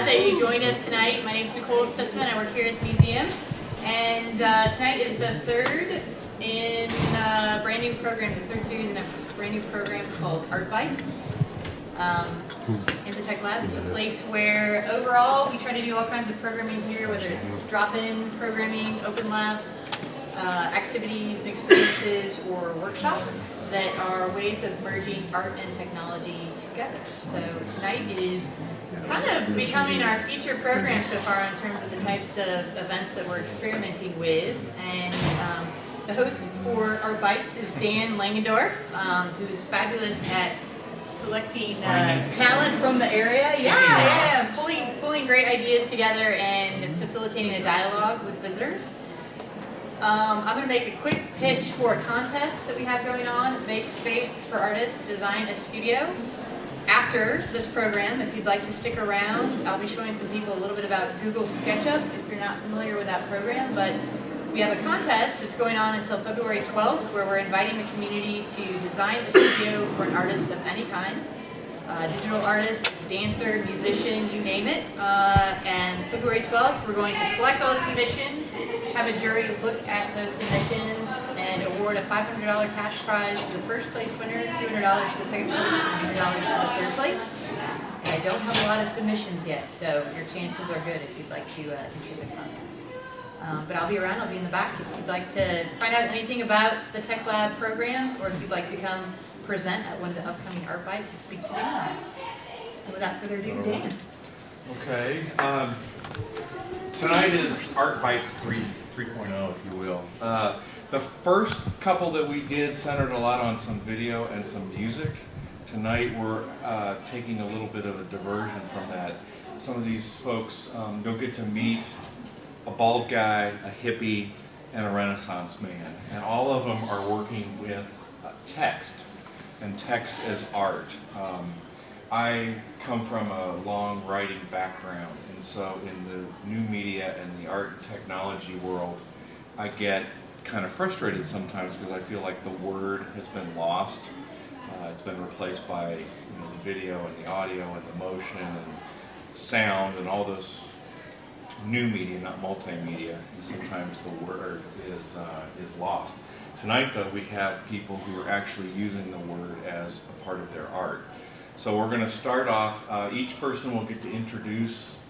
glad that you joined us tonight. My name is Nicole Stutzman. I work here at the museum. And tonight is the third in a brand new program, the third series in a brand new program called Art Bites in the Tech Lab. It's a place where overall we try to do all kinds of programming here, whether it's drop-in programming, open lab, activities and experiences, or workshops that are ways of merging art and technology together. So tonight is kind of becoming our feature program so far in terms of the types of events that we're experimenting with. And the host for Art Bites is Dan Langendorf, who is fabulous at selecting talent from the area. Yeah, pulling great ideas together and facilitating a dialogue with visitors. I'm going to make a quick pitch for a contest that we have going on, Make Space for Artists, Design a Studio. After this program, if you'd like to stick around, I'll be showing some people a little bit about Google SketchUp if you're not familiar with that program. But we have a contest that's going on until February 12th where we're inviting the community to design a studio for an artist of any kind. Digital artist, dancer, musician, you name it. And February 12th, we're going to collect all the submissions, have a jury look at those submissions, and award a $500 cash prize to the first place winner, $200 to the second place, and $100 to the third place. And I don't have a lot of submissions yet, so your chances are good if you'd like to enter the contest. But I'll be around, I'll be in the back if you'd like to find out anything about the Tech Lab programs, or if you'd like to come present at one of the upcoming Art Bites, speak to Dan. And without further ado, Dan. Okay. Tonight is Art Bites 3.0, if you will. The first couple that we did centered a lot on some video and some music. Tonight we're taking a little bit of a diversion from that. Some of these folks you'll get to meet a bald guy, a hippie, and a Renaissance man. And all of them are working with text, and text as art. I come from a long writing background, and so in the new media and the art and technology world, I get kind of frustrated sometimes because I feel like the word has been lost. It's been replaced by the video and the audio and the motion and sound and all those new media, not multimedia, and sometimes the word is lost. Tonight, though, we have people who are actually using the word as a part of their art. So we're going to start off, each person will get to introduce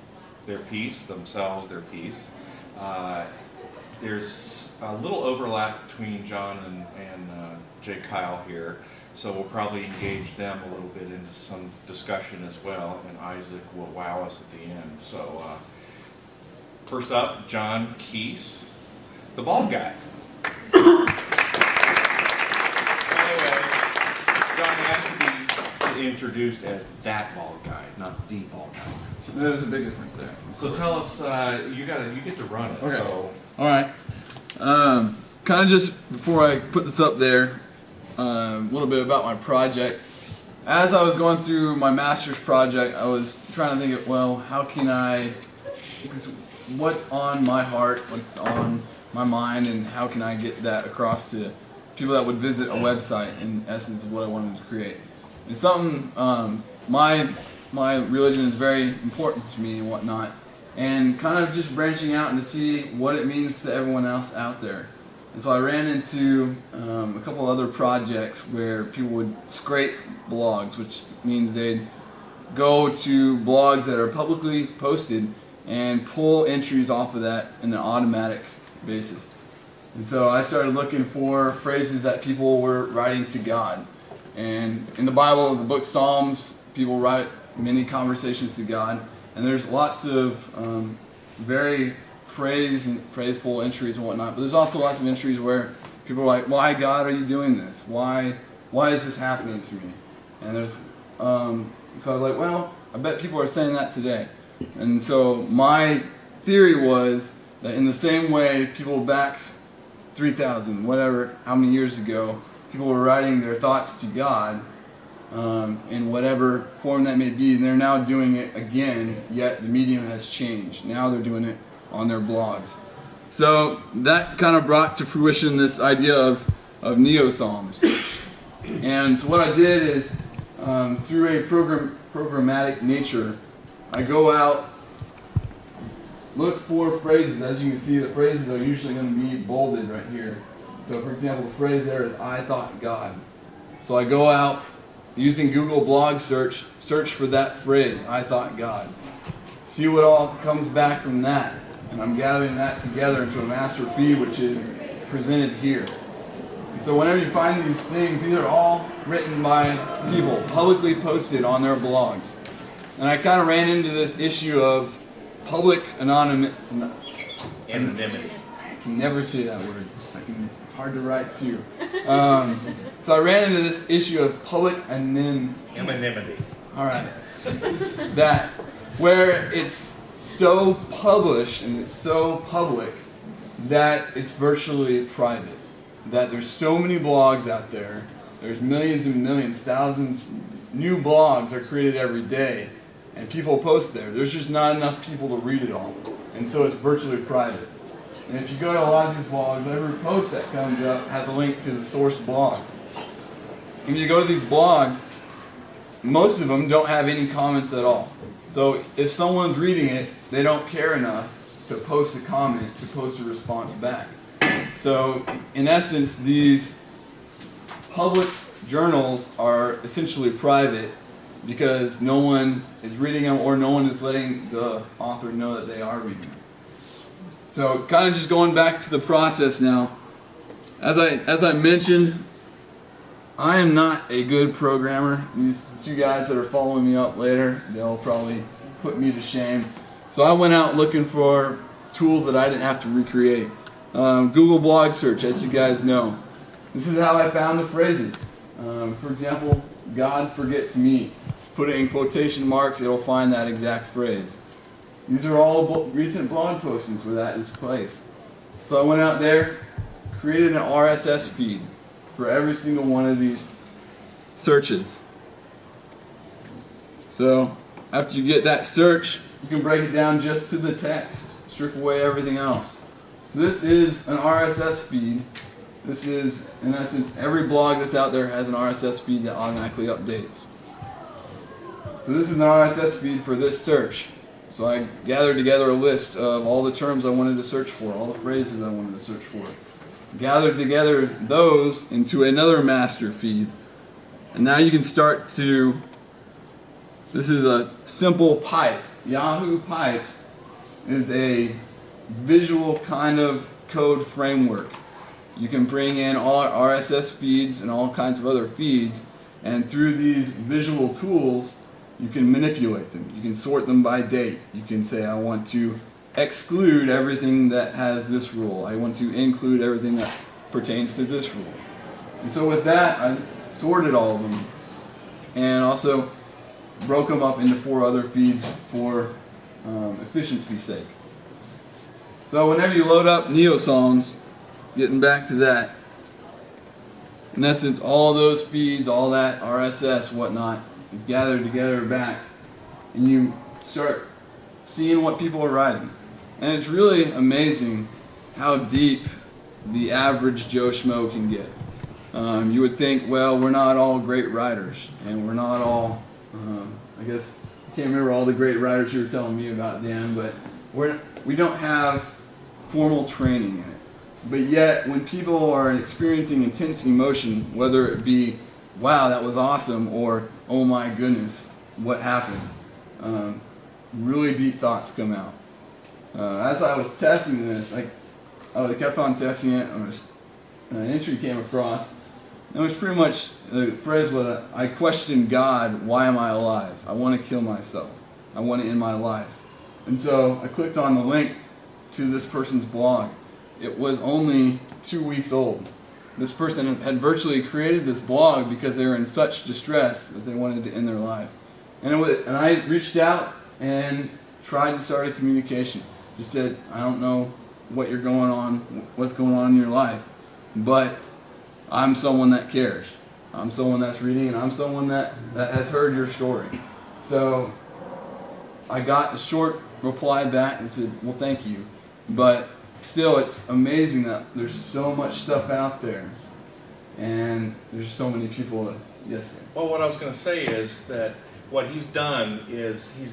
their piece, themselves, their piece. There's a little overlap between John and Jay Kyle here, so we'll probably engage them a little bit into some discussion as well, and Isaac will wow us at the end. So first up, John Keese, the bald guy. John has to be introduced as that bald guy, not the bald guy. There's a big difference there. So tell us, you get to run it. Okay. So. All right. Kind of just before I put this up there, a little bit about my project. As I was going through my master's project, I was trying to think of, well, how can I, what's on my heart, what's on my mind, and how can I get that across to people that would visit a website, in essence, of what I wanted to create. It's something, my religion is very important to me and whatnot, and kind of just branching out and to see what it means to everyone else out there. And so I ran into a couple other projects where people would scrape blogs, which means they'd go to blogs that are publicly posted and pull entries off of that in an automatic basis. And so I started looking for phrases that people were writing to God. And in the Bible, the book Psalms, people write many conversations to God. And there's lots of very praiseful entries and whatnot. But there's also lots of entries where people are like, why, God, are you doing this? Why is this happening to me? And there's so I was like, well, I bet people are saying that today. And so my theory was that in the same way people back 3,000, whatever, how many years ago, people were writing their thoughts to God in whatever form that may be, and they're now doing it again, yet the medium has changed. Now they're doing it on their blogs. So that kind of brought to fruition this idea of neo-psalms. And so what I did is, through a programmatic nature, I go out look for phrases. As you can see, the phrases are usually going to be bolded right here. So for example, the phrase there is, I thought God. So I go out using Google blog search for that phrase, I thought God. See what all comes back from that. And I'm gathering that together into a master feed, which is presented here. And so whenever you find these things, these are all written by people, publicly posted on their blogs. And I kind of ran into this issue of public anonymity. Anonymity. I can never say that word. It's hard to write too. So I ran into this issue of public Anonymity. All right. That where it's so published and it's so public that it's virtually private. That there's so many blogs out there. There's millions and millions, thousands new blogs are created every day. And people post there. There's just not enough people to read it all. And so it's virtually private. And if you go to a lot of these blogs, every post that comes up has a link to the source blog. And you go to these blogs, most of them don't have any comments at all. So if someone's reading it, they don't care enough to post a comment, to post a response back. So in essence, these public journals are essentially private because no one is reading them or no one is letting the author know that they are reading them. So kind of just going back to the process now. As I mentioned, I am not a good programmer. These two guys that are following me up later, they'll probably put me to shame. So I went out looking for tools that I didn't have to recreate. Google blog search, as you guys know. This is how I found the phrases. For example, God forgets me. Put it in quotation marks, it'll find that exact phrase. These are all recent blog postings where that is placed. So I went out there, created an RSS feed for every single one of these searches. So after you get that search, you can break it down just to the text, strip away everything else. So this is an RSS feed. This is, in essence, every blog that's out there has an RSS feed that automatically updates. So this is an RSS feed for this search. So I gathered together a list of all the terms I wanted to search for, all the phrases I wanted to search for. Gathered together those into another master feed. And now you can start to, this is a simple pipe. Yahoo Pipes is a visual kind of code framework. You can bring in all RSS feeds and all kinds of other feeds, and through these visual tools, you can manipulate them. You can sort them by date. You can say, I want to exclude everything that has this rule. I want to include everything that pertains to this rule. And so with that, I sorted all of them and also broke them up into 4 other feeds for efficiency's sake. So whenever you load up NeoSongs, getting back to that, in essence, all those feeds, all that RSS, whatnot, is gathered together back, and you start seeing what people are writing. And it's really amazing how deep the average Joe Schmo can get. You would think, well, we're not all great writers, and we're not all, I guess, I can't remember all the great writers you were telling me about, Dan, but we don't have formal training in it. But yet, when people are experiencing intense emotion, whether it be, wow, that was awesome, or, oh my goodness, what happened? Really deep thoughts come out. As I was testing this, I kept on testing it. An entry came across. It was pretty much, the phrase was, I questioned God, why am I alive? I want to kill myself. I want to end my life. And so I clicked on the link to this person's blog. It was only 2 weeks old. This person had virtually created this blog because they were in such distress that they wanted to end their life. And I reached out and tried to start a communication. Just said, I don't know what's going on in your life, but I'm someone that cares. I'm someone that's reading, and I'm someone that has heard your story. So I got a short reply back and said, well, thank you. But still, it's amazing that there's so much stuff out there, and there's so many people that, yes, sir. Well, what I was going to say is that what he's done is he's